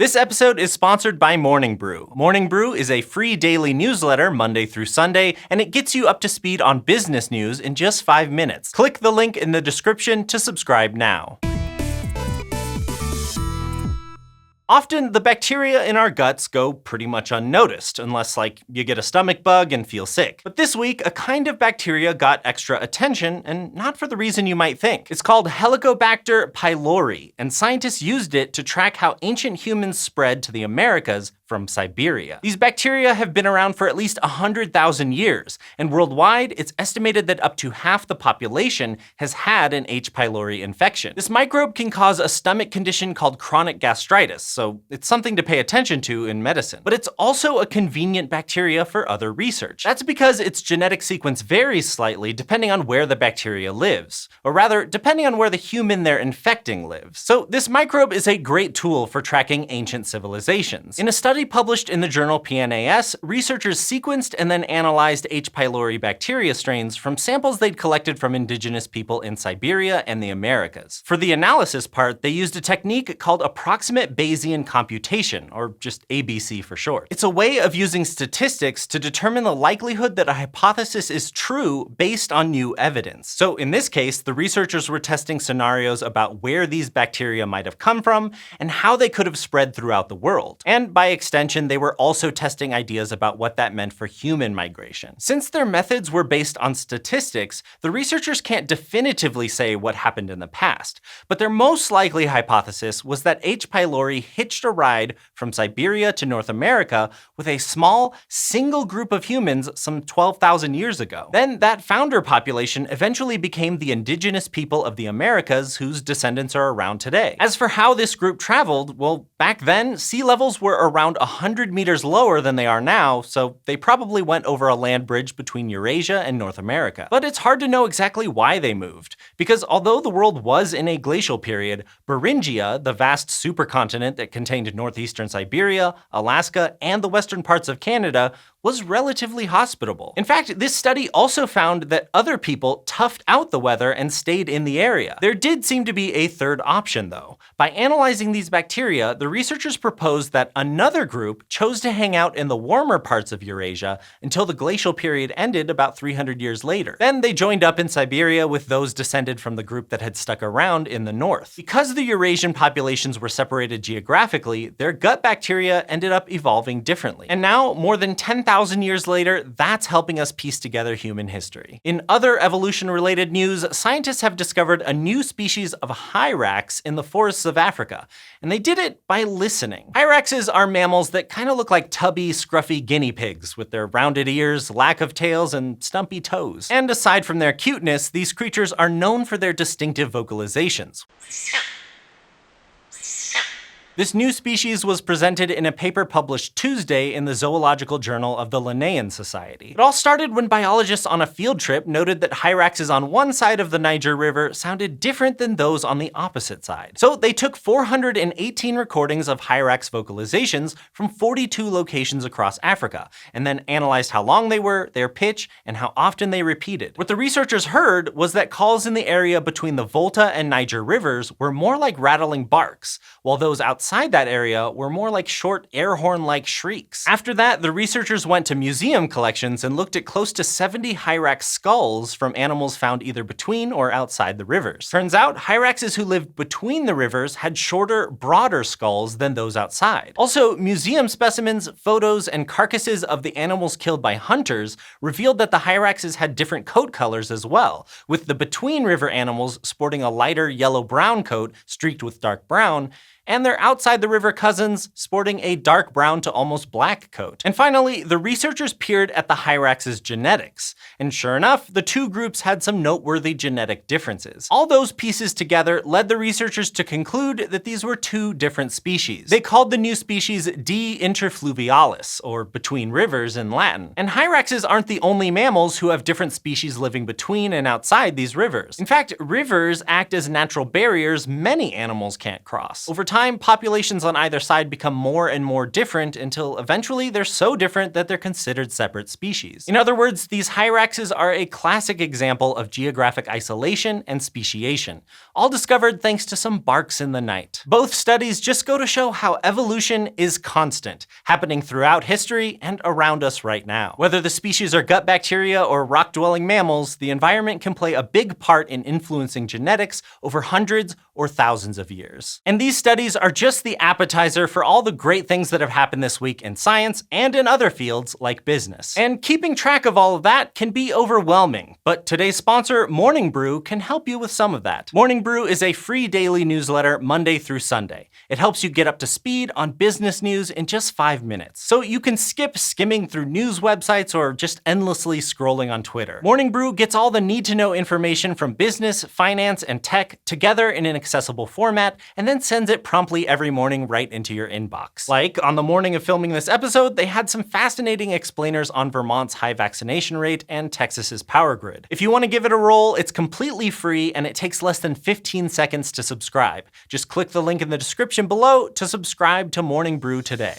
This episode is sponsored by Morning Brew. Morning Brew is a free daily newsletter Monday through Sunday, and it gets you up to speed on business news in just 5 minutes. Click the link in the description to subscribe now. Often, the bacteria in our guts go pretty much unnoticed, unless you get a stomach bug and feel sick. But this week, a kind of bacteria got extra attention, and not for the reason you might think. It's called Helicobacter pylori, and scientists used it to track how ancient humans spread to the Americas from Siberia. These bacteria have been around for at least 100,000 years, and worldwide, it's estimated that up to half the population has had an H. pylori infection. This microbe can cause a stomach condition called chronic gastritis, so it's something to pay attention to in medicine. But it's also a convenient bacteria for other research. That's because its genetic sequence varies slightly depending on where the bacteria lives, or rather, depending on where the human they're infecting lives. So this microbe is a great tool for tracking ancient civilizations. In a study published in the journal PNAS, researchers sequenced and then analyzed H. pylori bacteria strains from samples they'd collected from indigenous people in Siberia and the Americas. For the analysis part, they used a technique called approximate Bayesian computation, or just ABC for short. It's a way of using statistics to determine the likelihood that a hypothesis is true based on new evidence. So in this case, the researchers were testing scenarios about where these bacteria might have come from and how they could have spread throughout the world. And by extension, they were also testing ideas about what that meant for human migration. Since their methods were based on statistics, the researchers can't definitively say what happened in the past, but their most likely hypothesis was that H. pylori hitched a ride from Siberia to North America with a small, single group of humans some 12,000 years ago. Then that founder population eventually became the indigenous people of the Americas whose descendants are around today. As for how this group traveled, well, back then, sea levels were around 100 meters lower than they are now, so they probably went over a land bridge between Eurasia and North America. But it's hard to know exactly why they moved, because although the world was in a glacial period, Beringia, the vast supercontinent that contained northeastern Siberia, Alaska, and the western parts of Canada, was relatively hospitable. In fact, this study also found that other people toughed out the weather and stayed in the area. There did seem to be a third option, though. By analyzing these bacteria, the researchers proposed that another group chose to hang out in the warmer parts of Eurasia until the glacial period ended about 300 years later. Then they joined up in Siberia with those descended from the group that had stuck around in the north. Because the Eurasian populations were separated geographically, their gut bacteria ended up evolving differently. And now, more than 10,000 years later, that's helping us piece together human history. In other evolution-related news, scientists have discovered a new species of hyrax in the forests of Africa, and they did it by listening. Hyraxes are mammals that kind of look like tubby, scruffy guinea pigs with their rounded ears, lack of tails, and stumpy toes. And aside from their cuteness, these creatures are known for their distinctive vocalizations. This new species was presented in a paper published Tuesday in the Zoological Journal of the Linnaean Society. It all started when biologists on a field trip noted that hyraxes on one side of the Niger River sounded different than those on the opposite side. So they took 418 recordings of hyrax vocalizations from 42 locations across Africa, and then analyzed how long they were, their pitch, and how often they repeated. What the researchers heard was that calls in the area between the Volta and Niger rivers were more like rattling barks, while those outside that area were more like short air horn-like shrieks. After that, the researchers went to museum collections and looked at close to 70 hyrax skulls from animals found either between or outside the rivers. Turns out, hyraxes who lived between the rivers had shorter, broader skulls than those outside. Also, museum specimens, photos, and carcasses of the animals killed by hunters revealed that the hyraxes had different coat colors as well, with the between river animals sporting a lighter yellow-brown coat streaked with dark brown, and their outside the river cousins sporting a dark brown to almost black coat. And finally, the researchers peered at the hyrax's genetics, and sure enough, the two groups had some noteworthy genetic differences. All those pieces together led the researchers to conclude that these were two different species. They called the new species D. interfluvialis, or between rivers in Latin. And hyraxes aren't the only mammals who have different species living between and outside these rivers. In fact, rivers act as natural barriers many animals can't cross. Over time, populations on either side become more and more different until eventually they're so different that they're considered separate species. In other words, these hyraxes are a classic example of geographic isolation and speciation, all discovered thanks to some barks in the night. Both studies just go to show how evolution is constant, happening throughout history and around us right now. Whether the species are gut bacteria or rock-dwelling mammals, the environment can play a big part in influencing genetics over hundreds or thousands of years. And these studies are just the appetizer for all the great things that have happened this week in science and in other fields like business. And keeping track of all of that can be overwhelming, but today's sponsor, Morning Brew, can help you with some of that. Morning Brew is a free daily newsletter Monday through Sunday. It helps you get up to speed on business news in just 5 minutes, so you can skip skimming through news websites or just endlessly scrolling on Twitter. Morning Brew gets all the need-to-know information from business, finance, and tech together in an accessible format, and then sends it promptly every morning right into your inbox. Like, on the morning of filming this episode, they had some fascinating explainers on Vermont's high vaccination rate and Texas's power grid. If you want to give it a roll, it's completely free and it takes less than 15 seconds to subscribe. Just click the link in the description below to subscribe to Morning Brew today.